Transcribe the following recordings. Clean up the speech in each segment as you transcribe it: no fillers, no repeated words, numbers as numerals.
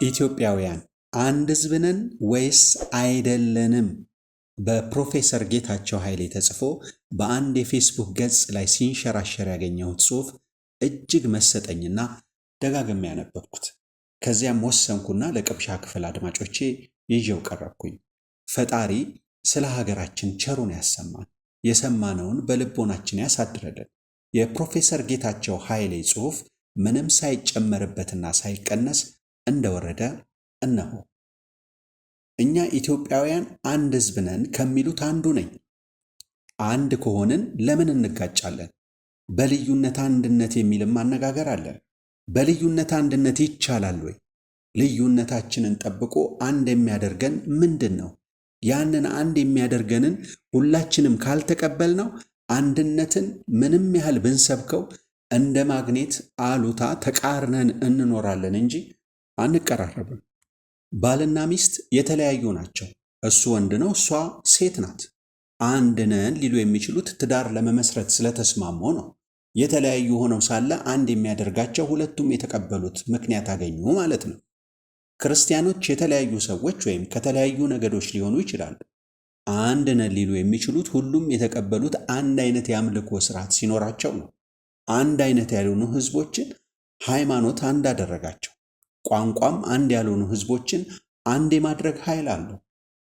ኢትዮጵያውያን አንድ ሕዝብ ነን ወይስ አይደለንም? በፕሮፌሰር ጌታቸው ኃይሌ ተጽፎ በአንድ የፌስቡክ ገጽ ላይ ሲንሸራሸር ያገኘሁት ጽሑፍ እጅግ መሰጠኝና ደጋግሜ ያነበብኩት። ከዚያም ወሰንኩና ለቅምሻ ክፍል አድማጮቼ ይዤው ቀረብኩኝ። ፈጣሪ ስለ ሀገራችን ቸሩን ያሰማን፣ የሰማነውን በልቦናችን ያሳድረልን። የፕሮፌሰር ጌታቸው ኃይሌ ጽሑፍ ምንም ሳይጨመርበትና ሳይቀነስ እንደወረደ እነሆ። እኛ ኢትዮጵያውያን አንድ ሕዝብ ነን ከሚሉት አንዱ ነኝ። አንድ ከሆንን ለምን እንጋጫለን? በልዩነት አንድነት የሚልም አነጋገር አለ። በልዩነት አንድነት ይቻላል ወይ? ልዩነታችንን ጠብቆ አንድ የሚያደርገን ምንድን ነው? ያንን አንድ የሚያደርገንን ሁላችንም ካልተቀበልነው አንድነትን ምንም ያህል ብንሰብከው እንደ ማግኔት አሉታ ተቃርነን እንኖራለን እንጂ አንቀራረብም። ባልና ሚስት የተለያዩ ናቸው። እሱ ወንድ ነው፣ እሷ ሴት ናት። አንድ ነን ሊሉ የሚችሉት ትዳር ለመመስረት ስለተስማሙ ነው። የተለያዩ ሆነው ሳለ አንድ የሚያደርጋቸው ሁለቱም የተቀበሉት ምክንያት አገኙ ማለት ነው። ክርስቲያኖች የተለያዩ ሰዎች ወይም ከተለያዩ ነገዶች ሊሆኑ ይችላሉ። አንድ ነን ሊሉ የሚችሉት ሁሉም የተቀበሉት አንድ አይነት የአምልኮ ስርዓት ሲኖራቸው ነው። አንድ አይነት ያልሆኑ ህዝቦችን ሃይማኖት አንድ አደረጋቸው። ቋንቋም አንድ ያልሆኑ ህዝቦችን አንድ የማድረግ ኃይል አለው።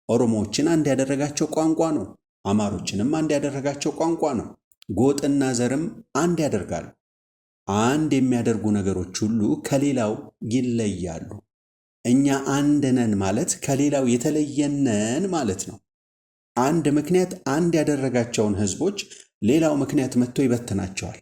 ኦሮሞዎችን አንድ ያደረጋቸው ቋንቋ ነው። አማሮችንም አንድ ያደረጋቸው ቋንቋ ነው። ጎጥና ዘርም አንድ ያደርጋሉ። አንድ የሚያደርጉ ነገሮች ሁሉ ከሌላው ይለያሉ። እኛ አንድ ነን ማለት ከሌላው የተለየነን ማለት ነው። አንድ ምክንያት አንድ ያደረጋቸውን ህዝቦች ሌላው ምክንያት መጥቶ ይበትናቸዋል።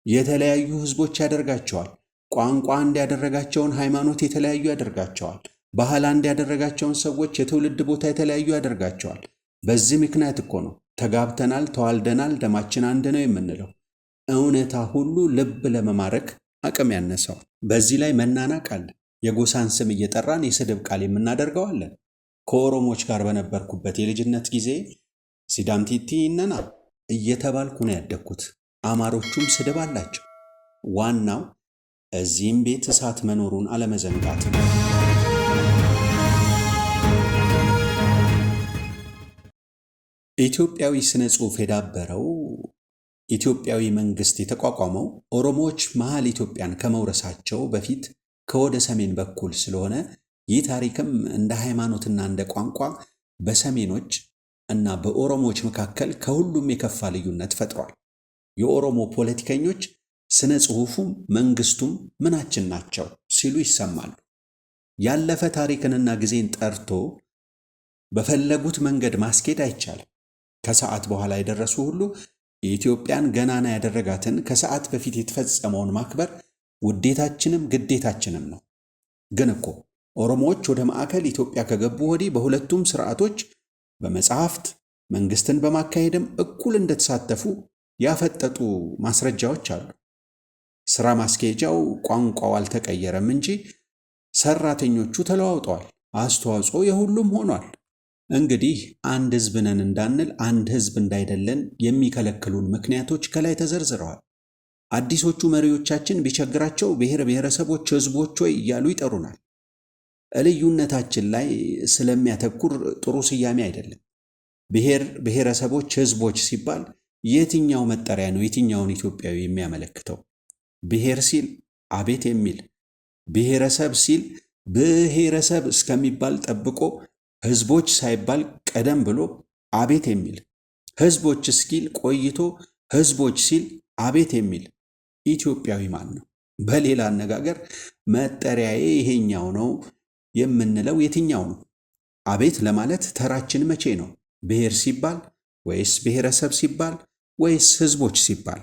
የተለያዩ ህዝቦች ያደርጋቸዋል። ቋንቋ አንድ ያደረጋቸውን ሃይማኖት የተለያዩ ያደርጋቸዋል። ባህል አንድ ያደረጋቸውን ሰዎች የትውልድ ቦታ የተለያዩ ያደርጋቸዋል። በዚህ ምክንያት እኮ ነው ተጋብተናል፣ ተዋልደናል፣ ደማችን አንድ ነው የምንለው። እውነታ ሁሉ ልብ ለመማረክ አቅም ያነሰው። በዚህ ላይ መናናቅ አለ። የጎሳን ስም እየጠራን የስድብ ቃል የምናደርገው አለን። ከኦሮሞዎች ጋር በነበርኩበት የልጅነት ጊዜ ሲዳምቲቲ ይነና እየተባልኩ ነው ያደግኩት። አማሮቹም ስድብ አላቸው። ዋናው እዚህም ቤት እሳት መኖሩን አለመዘንጋት ነው። ኢትዮጵያዊ ስነ ጽሑፍ የዳበረው ኢትዮጵያዊ መንግስት የተቋቋመው ኦሮሞዎች መሃል ኢትዮጵያን ከመውረሳቸው በፊት ከወደ ሰሜን በኩል ስለሆነ ይህ ታሪክም እንደ ሃይማኖትና እንደ ቋንቋ በሰሜኖች እና በኦሮሞዎች መካከል ከሁሉም የከፋ ልዩነት ፈጥሯል። የኦሮሞ ፖለቲከኞች ስነ ጽሑፉም መንግስቱም ምናችን ናቸው ሲሉ ይሰማሉ። ያለፈ ታሪክንና ጊዜን ጠርቶ በፈለጉት መንገድ ማስኬድ አይቻልም። ከሰዓት በኋላ የደረሱ ሁሉ የኢትዮጵያን ገናና ያደረጋትን ከሰዓት በፊት የተፈጸመውን ማክበር ውዴታችንም ግዴታችንም ነው። ግን እኮ ኦሮሞዎች ወደ ማዕከል ኢትዮጵያ ከገቡ ወዲህ በሁለቱም ስርዓቶች በመጽሐፍት መንግስትን በማካሄድም እኩል እንደተሳተፉ ያፈጠጡ ማስረጃዎች አሉ። ስራ ማስኬጃው ቋንቋው አልተቀየረም እንጂ ሰራተኞቹ ተለዋውጠዋል። አስተዋጽኦ የሁሉም ሆኗል። እንግዲህ አንድ ህዝብ ነን እንዳንል አንድ ህዝብ እንዳይደለን የሚከለክሉን ምክንያቶች ከላይ ተዘርዝረዋል። አዲሶቹ መሪዎቻችን ቢቸግራቸው ብሔር ብሔረሰቦች ህዝቦች ሆይ እያሉ ይጠሩናል። ልዩነታችን ላይ ስለሚያተኩር ጥሩ ስያሜ አይደለም። ብሔር ብሔረሰቦች ህዝቦች ሲባል የትኛው መጠሪያ ነው የትኛውን ኢትዮጵያዊ የሚያመለክተው? ብሔር ሲል አቤት የሚል፣ ብሔረሰብ ሲል ብሔረሰብ እስከሚባል ጠብቆ ህዝቦች ሳይባል ቀደም ብሎ አቤት የሚል፣ ህዝቦች እስኪል ቆይቶ ህዝቦች ሲል አቤት የሚል ኢትዮጵያዊ ማን ነው? በሌላ አነጋገር መጠሪያዬ ይሄኛው ነው የምንለው የትኛው ነው? አቤት ለማለት ተራችን መቼ ነው? ብሔር ሲባል ወይስ ብሔረሰብ ሲባል ወይስ ህዝቦች ሲባል?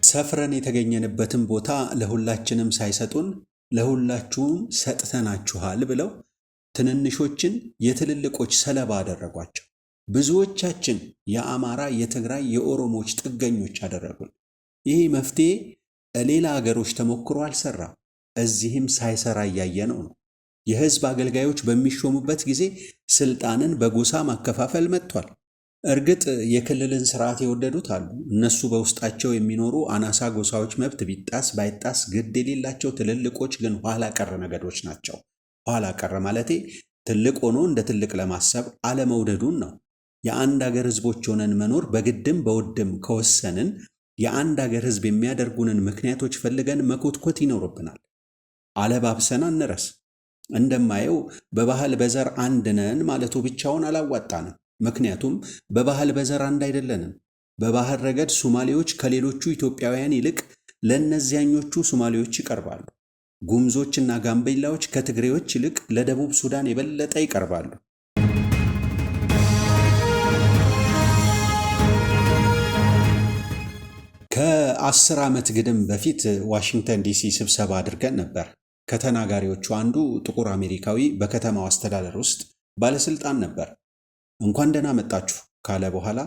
ሰፍረን የተገኘንበትን ቦታ ለሁላችንም ሳይሰጡን ለሁላችሁም ሰጥተናችኋል ብለው ትንንሾችን የትልልቆች ሰለባ አደረጓቸው። ብዙዎቻችን የአማራ፣ የትግራይ፣ የኦሮሞዎች ጥገኞች አደረጉን። ይህ መፍትሄ ሌላ አገሮች ተሞክሮ አልሰራም። እዚህም ሳይሰራ እያየነው ነው። የህዝብ አገልጋዮች በሚሾሙበት ጊዜ ስልጣንን በጎሳ ማከፋፈል መጥቷል። እርግጥ የክልልን ስርዓት የወደዱት አሉ። እነሱ በውስጣቸው የሚኖሩ አናሳ ጎሳዎች መብት ቢጣስ ባይጣስ ግድ የሌላቸው ትልልቆች ግን ኋላ ቀር ነገዶች ናቸው። ኋላ ቀር ማለቴ ትልቅ ሆኖ እንደ ትልቅ ለማሰብ አለመውደዱን ነው። የአንድ አገር ህዝቦች ሆነን መኖር በግድም በውድም ከወሰንን የአንድ አገር ህዝብ የሚያደርጉንን ምክንያቶች ፈልገን መኮትኮት ይኖርብናል። አለባብሰን አንረስ። እንደማየው በባህል በዘር አንድ ነን ማለቱ ብቻውን አላዋጣንም። ምክንያቱም በባህል በዘር አንድ አይደለንም። በባህል ረገድ ሶማሌዎች ከሌሎቹ ኢትዮጵያውያን ይልቅ ለእነዚያኞቹ ሶማሌዎች ይቀርባሉ። ጉምዞችና ጋምቤላዎች ከትግሬዎች ይልቅ ለደቡብ ሱዳን የበለጠ ይቀርባሉ። ከ10 ዓመት ግድም በፊት ዋሽንግተን ዲሲ ስብሰባ አድርገን ነበር። ከተናጋሪዎቹ አንዱ ጥቁር አሜሪካዊ በከተማው አስተዳደር ውስጥ ባለስልጣን ነበር። እንኳን ደህና መጣችሁ ካለ በኋላ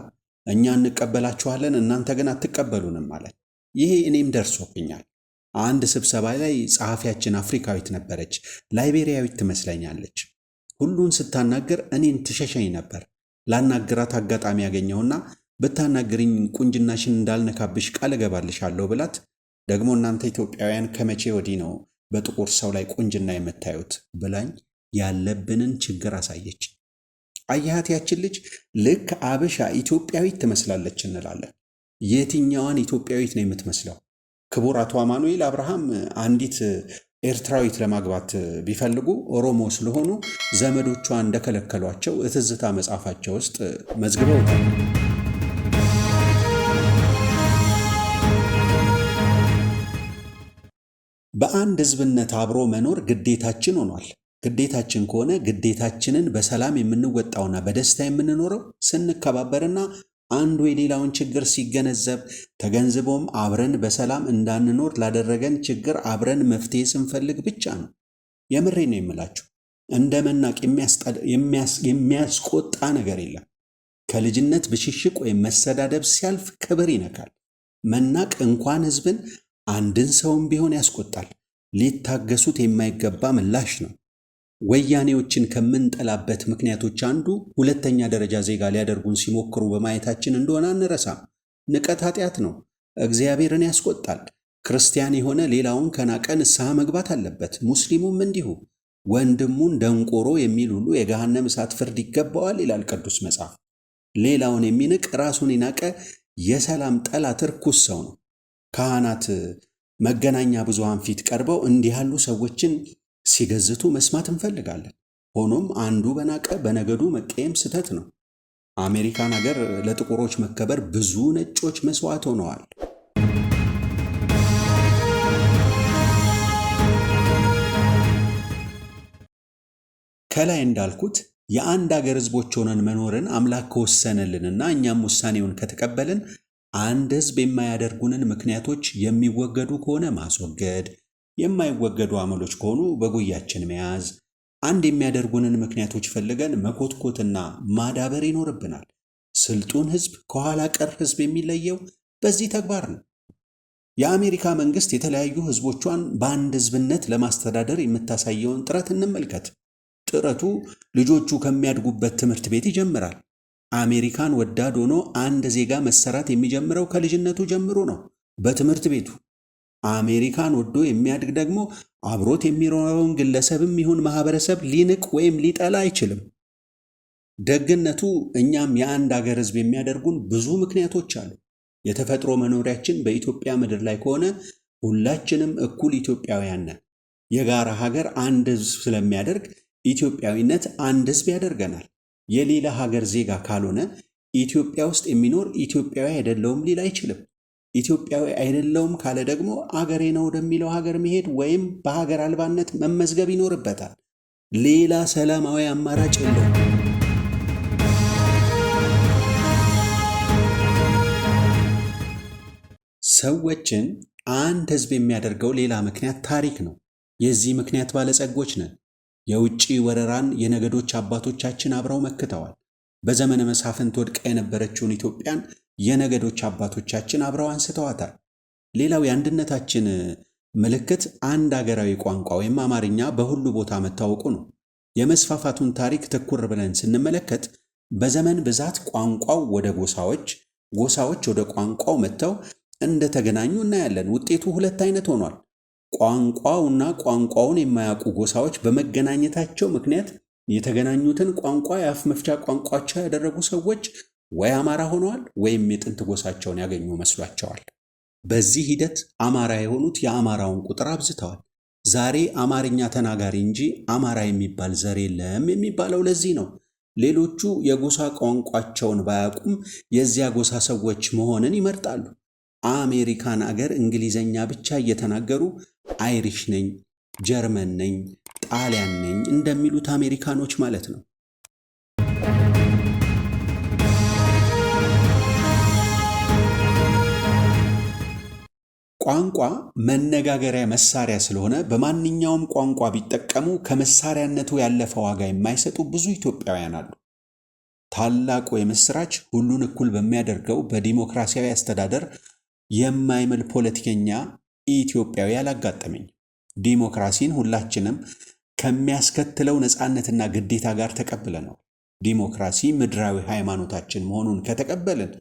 እኛ እንቀበላችኋለን፣ እናንተ ግን አትቀበሉንም ማለት። ይሄ እኔም ደርሶብኛል። አንድ ስብሰባ ላይ ጸሐፊያችን አፍሪካዊት ነበረች፣ ላይቤሪያዊት ትመስለኛለች። ሁሉን ስታናገር እኔን ትሸሸኝ ነበር። ላናግራት አጋጣሚ ያገኘውና ብታናግርኝ ቁንጅናሽን እንዳልነካብሽ ቃል እገባልሻለሁ ብላት፣ ደግሞ እናንተ ኢትዮጵያውያን ከመቼ ወዲህ ነው በጥቁር ሰው ላይ ቁንጅና የምታዩት ብላኝ ያለብንን ችግር አሳየች። አያት ያችን ልጅ ልክ አበሻ ኢትዮጵያዊት ትመስላለች እንላለን። የትኛዋን ኢትዮጵያዊት ነው የምትመስለው? ክቡር አቶ አማኑኤል አብርሃም አንዲት ኤርትራዊት ለማግባት ቢፈልጉ ኦሮሞ ስለሆኑ ዘመዶቿ እንደከለከሏቸው እትዝታ መጽሐፋቸው ውስጥ መዝግበውታል። በአንድ ህዝብነት አብሮ መኖር ግዴታችን ሆኗል። ግዴታችን ከሆነ ግዴታችንን በሰላም የምንወጣውና በደስታ የምንኖረው ስንከባበርና አንዱ የሌላውን ችግር ሲገነዘብ ተገንዝቦም አብረን በሰላም እንዳንኖር ላደረገን ችግር አብረን መፍትሄ ስንፈልግ ብቻ ነው። የምሬ ነው የምላችሁ። እንደ መናቅ የሚያስቆጣ ነገር የለም። ከልጅነት ብሽሽቅ ወይም መሰዳደብ ሲያልፍ ክብር ይነካል። መናቅ እንኳን ህዝብን አንድን ሰውም ቢሆን ያስቆጣል። ሊታገሱት የማይገባ ምላሽ ነው። ወያኔዎችን ከምንጠላበት ምክንያቶች አንዱ ሁለተኛ ደረጃ ዜጋ ሊያደርጉን ሲሞክሩ በማየታችን እንደሆነ አንረሳም። ንቀት ኃጢአት ነው፣ እግዚአብሔርን ያስቆጣል። ክርስቲያን የሆነ ሌላውን ከናቀ ንስሐ መግባት አለበት። ሙስሊሙም እንዲሁ። ወንድሙን ደንቆሮ የሚል ሁሉ የገሃነም እሳት ፍርድ ይገባዋል ይላል ቅዱስ መጽሐፍ። ሌላውን የሚንቅ ራሱን የናቀ የሰላም ጠላት ርኩስ ሰው ነው። ካህናት መገናኛ ብዙሃን ፊት ቀርበው እንዲህ ያሉ ሰዎችን ሲገዝቱ መስማት እንፈልጋለን። ሆኖም አንዱ በናቀ በነገዱ መቀየም ስተት ነው። አሜሪካን ሀገር ለጥቁሮች መከበር ብዙ ነጮች መስዋዕት ሆነዋል። ከላይ እንዳልኩት የአንድ ሀገር ህዝቦች ሆነን መኖርን አምላክ ከወሰነልንና እኛም ውሳኔውን ከተቀበልን አንድ ህዝብ የማያደርጉንን ምክንያቶች የሚወገዱ ከሆነ ማስወገድ፣ የማይወገዱ አመሎች ከሆኑ በጉያችን መያዝ፣ አንድ የሚያደርጉንን ምክንያቶች ፈልገን መኮትኮትና ማዳበር ይኖርብናል። ስልጡን ህዝብ ከኋላ ቀር ህዝብ የሚለየው በዚህ ተግባር ነው። የአሜሪካ መንግስት የተለያዩ ህዝቦቿን በአንድ ህዝብነት ለማስተዳደር የምታሳየውን ጥረት እንመልከት። ጥረቱ ልጆቹ ከሚያድጉበት ትምህርት ቤት ይጀምራል። አሜሪካን ወዳድ ሆኖ አንድ ዜጋ መሰራት የሚጀምረው ከልጅነቱ ጀምሮ ነው፣ በትምህርት ቤቱ። አሜሪካን ወዶ የሚያድግ ደግሞ አብሮት የሚኖረውን ግለሰብም ይሁን ማህበረሰብ ሊንቅ ወይም ሊጠላ አይችልም። ደግነቱ እኛም የአንድ አገር ህዝብ የሚያደርጉን ብዙ ምክንያቶች አሉ። የተፈጥሮ መኖሪያችን በኢትዮጵያ ምድር ላይ ከሆነ ሁላችንም እኩል ኢትዮጵያውያን ነን። የጋራ ሀገር አንድ ህዝብ ስለሚያደርግ ኢትዮጵያዊነት አንድ ህዝብ ያደርገናል። የሌላ ሀገር ዜጋ ካልሆነ ኢትዮጵያ ውስጥ የሚኖር ኢትዮጵያዊ አይደለውም ሊል አይችልም። ኢትዮጵያዊ አይደለውም ካለ ደግሞ አገሬ ነው ወደሚለው ሀገር መሄድ ወይም በሀገር አልባነት መመዝገብ ይኖርበታል። ሌላ ሰላማዊ አማራጭ የለውም። ሰዎችን አንድ ህዝብ የሚያደርገው ሌላ ምክንያት ታሪክ ነው። የዚህ ምክንያት ባለጸጎች ነን። የውጭ ወረራን የነገዶች አባቶቻችን አብረው መክተዋል። በዘመነ መሳፍንት ወድቃ የነበረችውን ኢትዮጵያን የነገዶች አባቶቻችን አብረው አንስተዋታል። ሌላው የአንድነታችን ምልክት አንድ አገራዊ ቋንቋ ወይም አማርኛ በሁሉ ቦታ መታወቁ ነው። የመስፋፋቱን ታሪክ ትኩር ብለን ስንመለከት በዘመን ብዛት ቋንቋው ወደ ጎሳዎች፣ ጎሳዎች ወደ ቋንቋው መጥተው እንደተገናኙ እናያለን። ውጤቱ ሁለት አይነት ሆኗል። ቋንቋውና ቋንቋውን የማያውቁ ጎሳዎች በመገናኘታቸው ምክንያት የተገናኙትን ቋንቋ የአፍ መፍቻ ቋንቋቸው ያደረጉ ሰዎች ወይ አማራ ሆነዋል ወይም የጥንት ጎሳቸውን ያገኙ መስሏቸዋል። በዚህ ሂደት አማራ የሆኑት የአማራውን ቁጥር አብዝተዋል። ዛሬ አማርኛ ተናጋሪ እንጂ አማራ የሚባል ዘር የለም የሚባለው ለዚህ ነው። ሌሎቹ የጎሳ ቋንቋቸውን ባያውቁም የዚያ ጎሳ ሰዎች መሆንን ይመርጣሉ። አሜሪካን አገር እንግሊዘኛ ብቻ እየተናገሩ አይሪሽ ነኝ፣ ጀርመን ነኝ፣ ጣሊያን ነኝ እንደሚሉት አሜሪካኖች ማለት ነው። ቋንቋ መነጋገሪያ መሳሪያ ስለሆነ በማንኛውም ቋንቋ ቢጠቀሙ ከመሳሪያነቱ ያለፈ ዋጋ የማይሰጡ ብዙ ኢትዮጵያውያን አሉ። ታላቁ የምስራች ሁሉን እኩል በሚያደርገው በዲሞክራሲያዊ አስተዳደር የማይምል ፖለቲከኛ ኢትዮጵያዊ አላጋጠመኝ። ዲሞክራሲን ሁላችንም ከሚያስከትለው ነፃነትና ግዴታ ጋር ተቀብለናል። ዲሞክራሲ ምድራዊ ሃይማኖታችን መሆኑን ከተቀበልን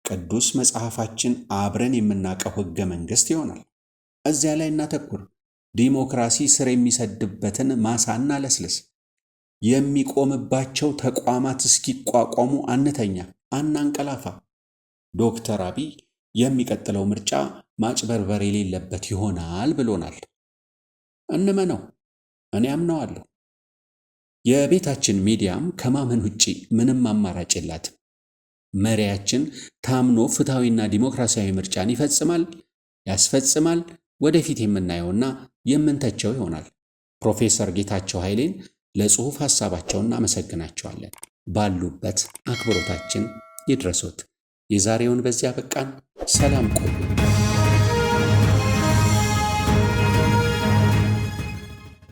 ቅዱስ መጽሐፋችን አብረን የምናውቀው ሕገ መንግሥት ይሆናል። እዚያ ላይ እናተኩር። ዲሞክራሲ ስር የሚሰድበትን ማሳና ለስልስ። የሚቆምባቸው ተቋማት እስኪቋቋሙ አንተኛ፣ አናንቀላፋ። ዶክተር አብይ የሚቀጥለው ምርጫ ማጭበርበር የሌለበት ይሆናል ብሎናል። እንመነው፣ እኔ አምነዋለሁ። የቤታችን ሚዲያም ከማመን ውጪ ምንም አማራጭ የላትም። መሪያችን ታምኖ ፍትሐዊና ዲሞክራሲያዊ ምርጫን ይፈጽማል፣ ያስፈጽማል። ወደፊት የምናየውና የምንተቸው ይሆናል። ፕሮፌሰር ጌታቸው ኃይሌን ለጽሑፍ ሐሳባቸውን እናመሰግናቸዋለን። ባሉበት አክብሮታችን ይድረሶት። የዛሬውን በዚያ በቃን። ሰላም ቆዩ።